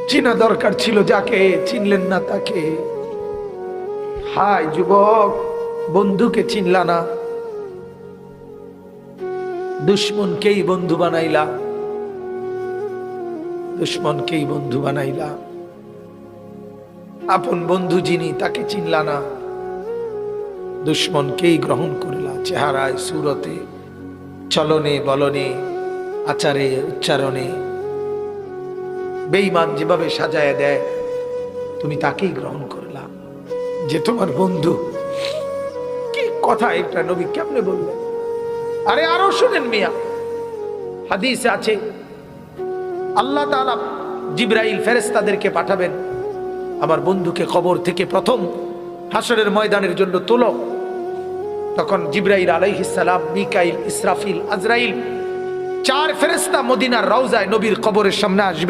চিনা দরকার ছিল যাকে, চিনলেন না তাকে। হায় যুবক, বন্ধুকে চিনলা না, দুশ্মনকেই বন্ধু বানাইলা, দুশ্মনকেই বন্ধু বানাইলা। আপন বন্ধু যিনি তাকে চিনলা না, দুশ্মনকেই গ্রহণ করলা। চেহারায়, সুরতে, চলনে বলনে, আচারে উচ্চারণে বেঈমান যেভাবে সাজায় দেয়, তুমি তাকেই গ্রহণ করলা যে তোমার বন্ধু। কি কথা এটা নবী কেমনে বললেন? আরে আরো শুনেন মিয়া, হাদিসে আছে আল্লাহ তাআলা জিবরাইল ফেরেশতাদেরকে পাঠাবেন, আমার বন্ধুকে কবর থেকে প্রথম হাসরের ময়দানের জন্য তোলো। তখন জিবরাইল আলাইহিস সালাম, মিকাইল, ইসরাফিল, আজরাইল 4 ফেরেশতা মদিনার রওজায় নবীর কবরের সামনে আসবে।